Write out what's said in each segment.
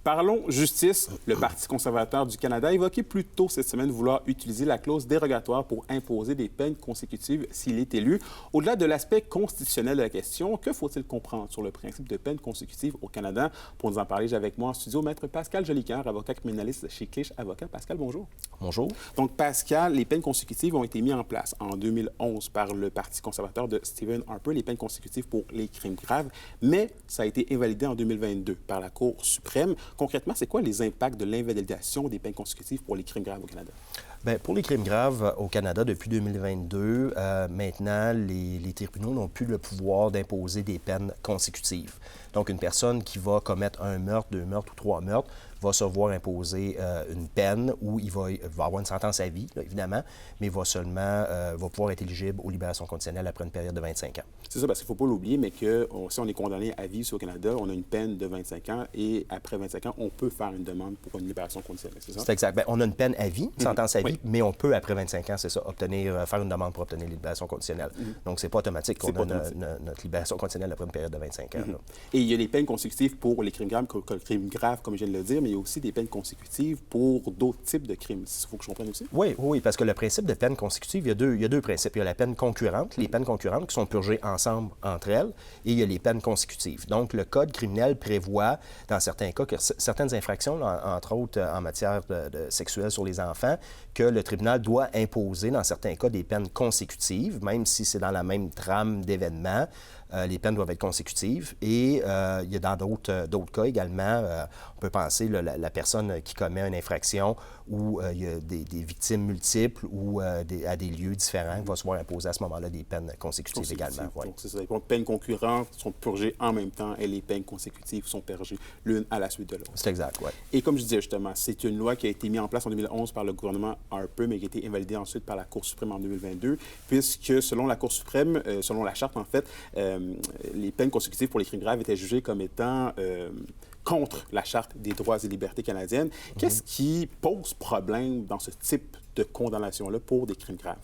Parlons justice. Le Parti conservateur du Canada a évoqué plus tôt cette semaine vouloir utiliser la clause dérogatoire pour imposer des peines consécutives s'il est élu. Au-delà de l'aspect constitutionnel de la question, que faut-il comprendre sur le principe de peine consécutive au Canada? Pour nous en parler, j'ai avec moi en studio Maître Pascal Jolicoeur, avocat criminaliste chez Clich Avocat. Pascal, bonjour. Bonjour. Donc, Pascal, les peines consécutives ont été mises en place en 2011 par le Parti conservateur de Stephen Harper, les peines consécutives pour les crimes graves, mais ça a été invalidé en 2022 par la Cour suprême. Concrètement, c'est quoi les impacts de l'invalidation des peines consécutives pour les crimes graves au Canada? Bien, pour les crimes graves au Canada, depuis 2022, maintenant, les tribunaux n'ont plus le pouvoir d'imposer des peines consécutives. Donc, une personne qui va commettre un meurtre, 2 meurtres ou 3 meurtres va se voir imposer une peine où il va avoir une sentence à vie, là, évidemment, mais va pouvoir être éligible aux libérations conditionnelles après une période de 25 ans. C'est ça, parce qu'il ne faut pas l'oublier, mais que si on est condamné à vie ici au Canada, on a une peine de 25 ans et après 25 ans, on peut faire une demande pour une libération conditionnelle, c'est ça? C'est exact. Bien, on a une peine à vie, une sentence à vie, mais on peut, après 25 ans, c'est ça, faire une demande pour obtenir une libération conditionnelle. Donc, c'est pas automatique qu'on a notre libération conditionnelle après une période de 25 ans. Et il y a des peines consécutives pour les crimes graves, comme je viens de le dire, mais il y a aussi des peines consécutives pour d'autres types de crimes. Il faut que je comprenne aussi. Oui, parce que le principe de peine consécutive, il y a deux principes. Il y a la peine concurrente, les peines concurrentes qui sont purgées ensemble entre elles, et il y a les peines consécutives. Donc, le Code criminel prévoit, dans certains cas, que certaines infractions, entre autres en matière sexuelle sur les enfants, que le tribunal doit imposer, dans certains cas, des peines consécutives, même si c'est dans la même trame d'événements. Les peines doivent être consécutives. Et il y a dans d'autres cas également, on peut penser la personne qui commet une infraction où il y a des victimes multiples ou à des lieux différents va se voir imposer à ce moment-là des peines consécutives également. Ouais. Donc, c'est ça. Les peines concurrentes sont purgées en même temps et les peines consécutives sont purgées l'une à la suite de l'autre. C'est exact, oui. Et comme je disais justement, c'est une loi qui a été mise en place en 2011 par le gouvernement Harper, mais qui a été invalidée ensuite par la Cour suprême en 2022, puisque selon la Cour suprême, selon la Charte, en fait, les peines consécutives pour les crimes graves étaient jugées comme étant contre la Charte des droits et libertés canadiennes. Qu'est-ce qui pose problème dans ce type de condamnation-là pour des crimes graves?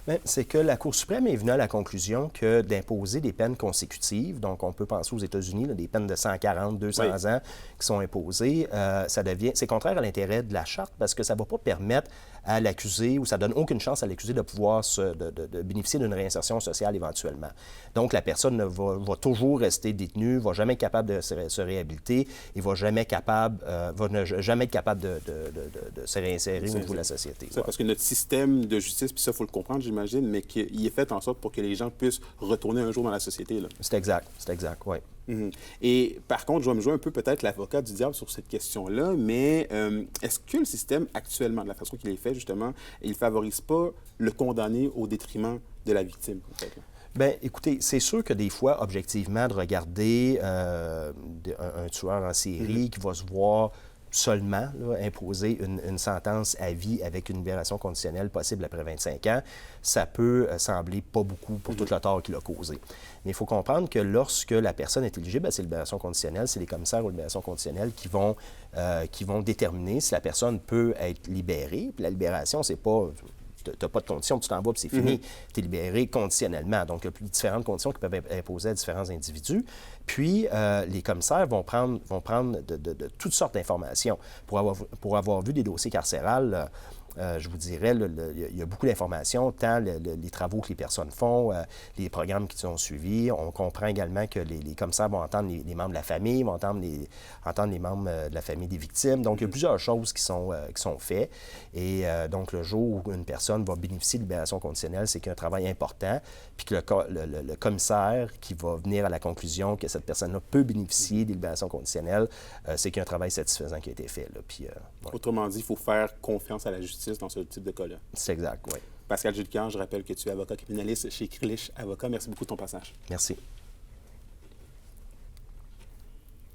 Bien, c'est que la Cour suprême est venue à la conclusion que d'imposer des peines consécutives, donc on peut penser aux États-Unis, là, des peines de 140, 200 ans qui sont imposées, c'est contraire à l'intérêt de la Charte parce que ça ne va pas permettre à l'accusé, ou ça donne aucune chance à l'accusé de pouvoir de bénéficier d'une réinsertion sociale éventuellement. Donc, la personne va toujours rester détenue, va jamais être capable de se réhabiliter et va jamais être capable de se réinsérer au niveau de la société. Ça, parce que notre système de justice, puis ça, il faut le comprendre, j'imagine, mais qu'il est fait en sorte pour que les gens puissent retourner un jour dans la société. C'est exact, oui. Et par contre, je vais me jouer un peu peut-être l'avocat du diable sur cette question-là, mais est-ce que le système actuellement, de la façon qu'il est fait, justement, il ne favorise pas le condamné au détriment de la victime, en fait, là? Bien, écoutez, c'est sûr que des fois, objectivement, de regarder un tueur en série qui va se voir seulement imposer une sentence à vie avec une libération conditionnelle possible après 25 ans, ça peut sembler pas beaucoup pour tout le tort qu'il a causé. Mais il faut comprendre que lorsque la personne est éligible à ces libérations conditionnelles, c'est les commissaires aux libérations conditionnelles qui vont déterminer si la personne peut être libérée. Puis la libération, c'est pas... Tu n'as pas de conditions, tu t'en vas, puis c'est fini. Tu es libéré conditionnellement. Donc, il y a différentes conditions qui peuvent être imposées à différents individus. Puis, les commissaires vont prendre de toutes sortes d'informations. Pour avoir vu des dossiers carcérales, je vous dirais, il y a beaucoup d'informations, tant les travaux que les personnes font, les programmes qui sont suivis. On comprend également que les commissaires vont entendre les membres de la famille, vont entendre les membres de la famille des victimes. Donc, il y a plusieurs choses qui sont faites. Et donc, le jour où une personne va bénéficier de libération conditionnelle, c'est qu'il y a un travail important, puis que le commissaire qui va venir à la conclusion que cette personne-là peut bénéficier des libérations conditionnelles, c'est qu'il y a un travail satisfaisant qui a été fait. Là. Puis, ouais. Autrement dit, il faut faire confiance à la justice dans ce type de cas-là. C'est exact, oui. Pascal Jolicoeur, je rappelle que tu es avocat criminaliste chez Clich Avocat. Merci beaucoup de ton passage. Merci.